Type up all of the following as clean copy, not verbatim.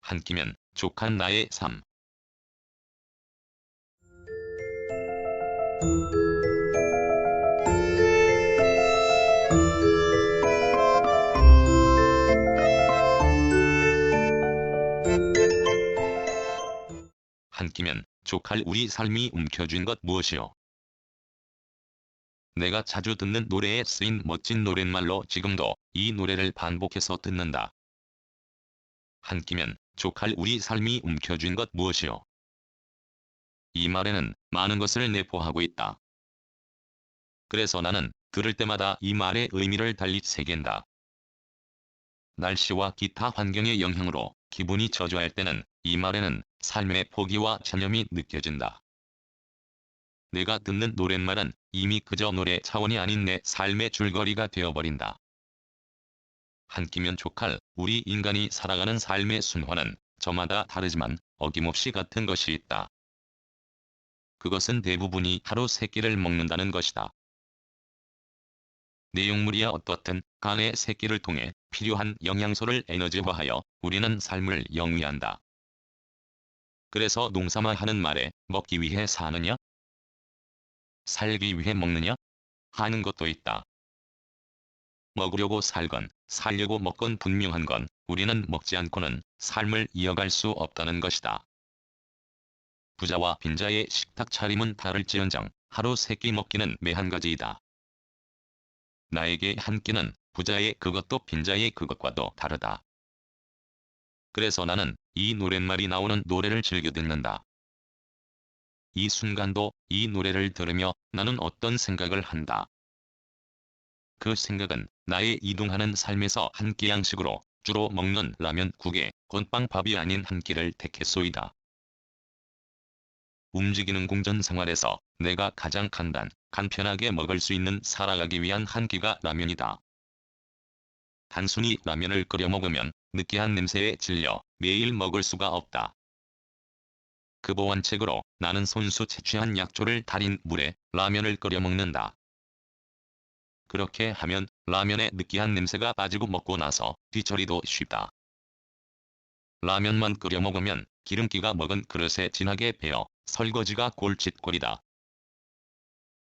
한 끼면 족한 나의 삶. 한 끼면 족할 우리 삶이 움켜쥔 것 무엇이요? 내가 자주 듣는 노래에 쓰인 멋진 노랫말로 지금도 이 노래를 반복해서 듣는다. 한 끼면 족할 우리 삶이 움켜쥔 것 무엇이요? 이 말에는 많은 것을 내포하고 있다. 그래서 나는 들을 때마다 이 말의 의미를 달리 새긴다. 날씨와 기타 환경의 영향으로 기분이 저조할 때는 이 말에는 삶의 포기와 전념이 느껴진다. 내가 듣는 노랫말은 이미 그저 노래 차원이 아닌 내 삶의 줄거리가 되어버린다. 한 끼면 족할 우리 인간이 살아가는 삶의 순환은 저마다 다르지만 어김없이 같은 것이 있다. 그것은 대부분이 하루 세 끼를 먹는다는 것이다. 내용물이야 어떻든 간의 세 끼를 통해 필요한 영양소를 에너지화하여 우리는 삶을 영위한다. 그래서 농사만 하는 말에 먹기 위해 사느냐? 살기 위해 먹느냐? 하는 것도 있다. 먹으려고 살건 살려고 먹건 분명한 건 우리는 먹지 않고는 삶을 이어갈 수 없다는 것이다. 부자와 빈자의 식탁 차림은 다를지언정 하루 세 끼 먹기는 매한가지이다. 나에게 한 끼는 부자의 그것도 빈자의 그것과도 다르다. 그래서 나는 이 노랫말이 나오는 노래를 즐겨 듣는다. 이 순간도 이 노래를 들으며 나는 어떤 생각을 한다. 그 생각은 나의 이동하는 삶에서 한 끼 양식으로 주로 먹는 라면, 국에 건빵밥이 아닌 한 끼를 택했소이다. 움직이는 공전 생활에서 내가 가장 간편하게 먹을 수 있는 살아가기 위한 한 끼가 라면이다. 단순히 라면을 끓여 먹으면 느끼한 냄새에 질려 매일 먹을 수가 없다. 그 보완책으로 나는 손수 채취한 약초를 달인 물에 라면을 끓여 먹는다. 그렇게 하면 라면의 느끼한 냄새가 빠지고 먹고 나서 뒤처리도 쉽다. 라면만 끓여 먹으면 기름기가 먹은 그릇에 진하게 배어 설거지가 골칫골이다.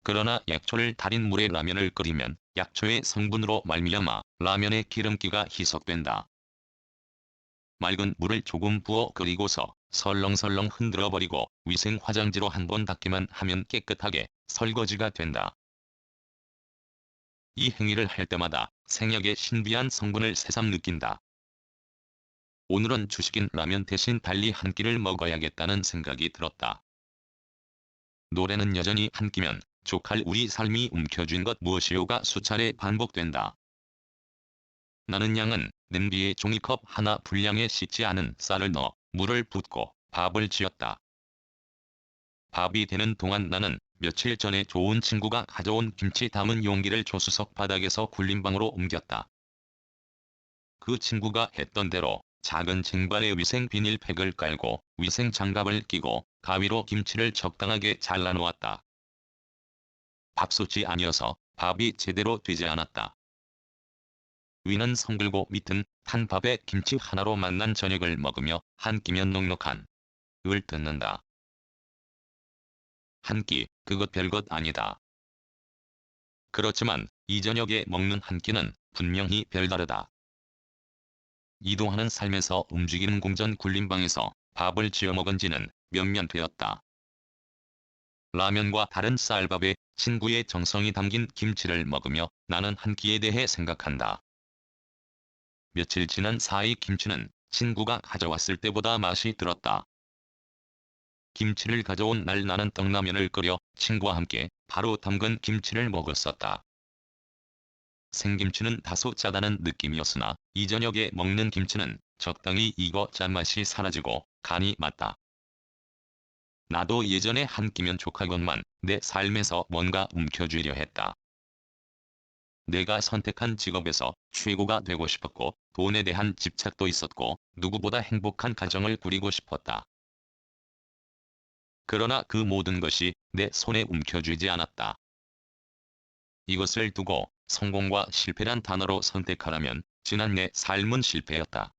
그러나 약초를 달인 물에 라면을 끓이면 약초의 성분으로 말미암아 라면의 기름기가 희석된다. 맑은 물을 조금 부어 끓이고서 설렁설렁 흔들어 버리고 위생 화장지로 한번 닦기만 하면 깨끗하게 설거지가 된다. 이 행위를 할 때마다 생약의 신비한 성분을 새삼 느낀다. 오늘은 주식인 라면 대신 달리 한 끼를 먹어야겠다는 생각이 들었다. 노래는 여전히 한 끼면 족할 우리 삶이 움켜쥔 것 무엇이요가 수차례 반복된다. 나는 양은 냄비에 종이컵 하나 분량에 씻지 않은 쌀을 넣어 물을 붓고 밥을 지었다. 밥이 되는 동안 나는 며칠 전에 좋은 친구가 가져온 김치 담은 용기를 조수석 바닥에서 굴린 방으로 옮겼다. 그 친구가 했던 대로 작은 쟁반에 위생 비닐팩을 깔고 위생 장갑을 끼고 가위로 김치를 적당하게 잘라 놓았다. 밥솥이 아니어서 밥이 제대로 되지 않았다. 위는 성글고 밑은 탄 밥에 김치 하나로 만난 저녁을 먹으며 한 끼면 넉넉한 을 듣는다. 한 끼, 그것 별것 아니다. 그렇지만 이 저녁에 먹는 한 끼는 분명히 별다르다. 이동하는 삶에서 움직이는 공전 굴림방에서 밥을 지어 먹은 지는 몇 년 되었다. 라면과 다른 쌀밥에 친구의 정성이 담긴 김치를 먹으며 나는 한 끼에 대해 생각한다. 며칠 지난 사이 김치는 친구가 가져왔을 때보다 맛이 들었다. 김치를 가져온 날 나는 떡라면을 끓여 친구와 함께 바로 담근 김치를 먹었었다. 생김치는 다소 짜다는 느낌이었으나 이 저녁에 먹는 김치는 적당히 익어 짠맛이 사라지고 간이 맞다. 나도 예전에 한 끼면 족하건만 내 삶에서 뭔가 움켜쥐려 했다. 내가 선택한 직업에서 최고가 되고 싶었고 돈에 대한 집착도 있었고 누구보다 행복한 가정을 꾸리고 싶었다. 그러나 그 모든 것이 내 손에 움켜쥐지 않았다. 이것을 두고 성공과 실패란 단어로 선택하라면 지난 내 삶은 실패였다.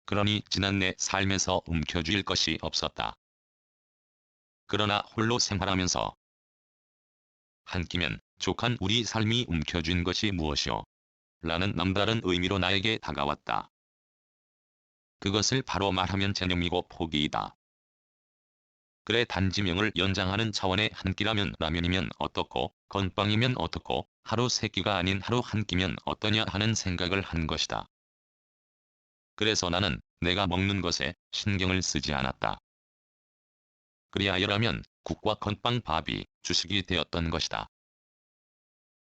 그러니 지난 내 삶에서 움켜쥘 것이 없었다. 그러나 홀로 생활하면서 한 끼면 족한 우리 삶이 움켜쥔 것이 무엇이오? 라는 남다른 의미로 나에게 다가왔다. 그것을 바로 말하면 개념이고 포기이다. 그래 단지명을 연장하는 차원의 한 끼라면 라면이면 어떻고 건빵이면 어떻고 하루 세 끼가 아닌 하루 한 끼면 어떠냐 하는 생각을 한 것이다. 그래서 나는 내가 먹는 것에 신경을 쓰지 않았다. 그리하여라면 국과 건빵 밥이 주식이 되었던 것이다.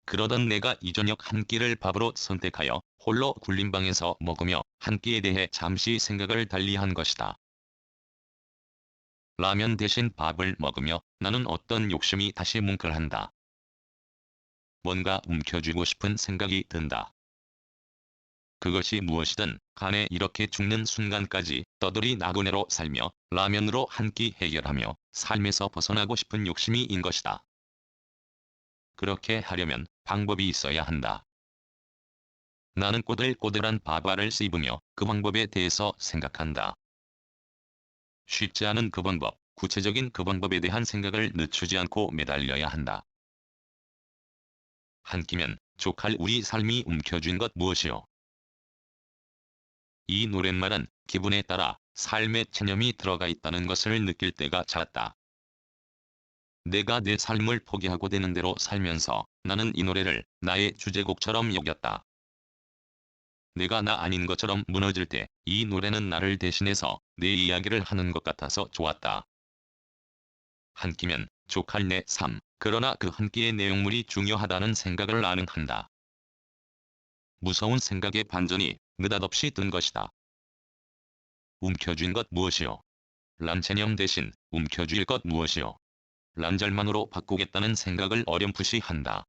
그러던 내가 이 저녁 한 끼를 밥으로 선택하여 홀로 굴림방에서 먹으며 한 끼에 대해 잠시 생각을 달리한 것이다. 라면 대신 밥을 먹으며 나는 어떤 욕심이 다시 뭉클한다. 뭔가 움켜쥐고 싶은 생각이 든다. 그것이 무엇이든 간에 이렇게 죽는 순간까지 떠들이 나그네로 살며 라면으로 한 끼 해결하며 삶에서 벗어나고 싶은 욕심이 인 것이다. 그렇게 하려면 방법이 있어야 한다. 나는 꼬들꼬들한 밥알을 씹으며 그 방법에 대해서 생각한다. 쉽지 않은 그 방법, 구체적인 그 방법에 대한 생각을 늦추지 않고 매달려야 한다. 한 끼면 족할 우리 삶이 움켜쥔 것 무엇이오? 이 노랫말은 기분에 따라 삶의 체념이 들어가 있다는 것을 느낄 때가 잦다. 내가 내 삶을 포기하고 되는 대로 살면서 나는 이 노래를 나의 주제곡처럼 여겼다. 내가 나 아닌 것처럼 무너질 때 이 노래는 나를 대신해서 내 이야기를 하는 것 같아서 좋았다. 한 끼면 족할 내 삶, 그러나 그 한 끼의 내용물이 중요하다는 생각을 아능한다. 무서운 생각의 반전이 느닷없이 든 것이다. 움켜쥔 것 무엇이오? 란체념 대신 움켜쥘 것 무엇이오? 란절만으로 바꾸겠다는 생각을 어렴풋이 한다.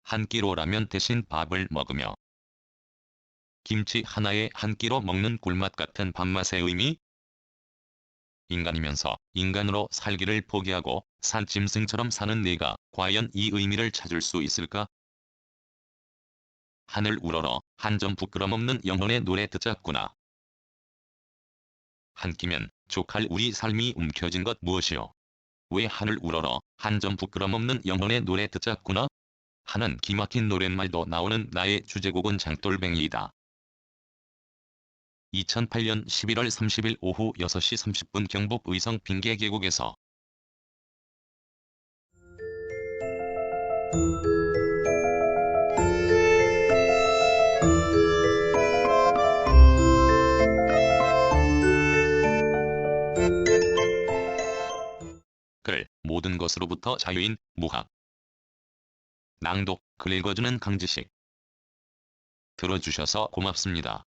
한 끼로 라면 대신 밥을 먹으며 김치 하나에 한 끼로 먹는 꿀맛 같은 밥맛의 의미? 인간이면서 인간으로 살기를 포기하고 산짐승처럼 사는 내가 과연 이 의미를 찾을 수 있을까? 하늘 우러러 한 점 부끄럼 없는 영혼의 노래 듣자꾸나. 한 끼면 족할 우리 삶이 움켜진 것 무엇이오? 왜 하늘 우러러 한 점 부끄럼 없는 영혼의 노래 듣자꾸나? 하는 기막힌 노랫말도 나오는 나의 주제곡은 장돌뱅이이다. 2008년 11월 30일 오후 6시 30분 경북 의성 빙계 계곡에서 글 모든 것으로부터 자유인 무학 낭독 글 읽어주는 강지식 들어주셔서 고맙습니다.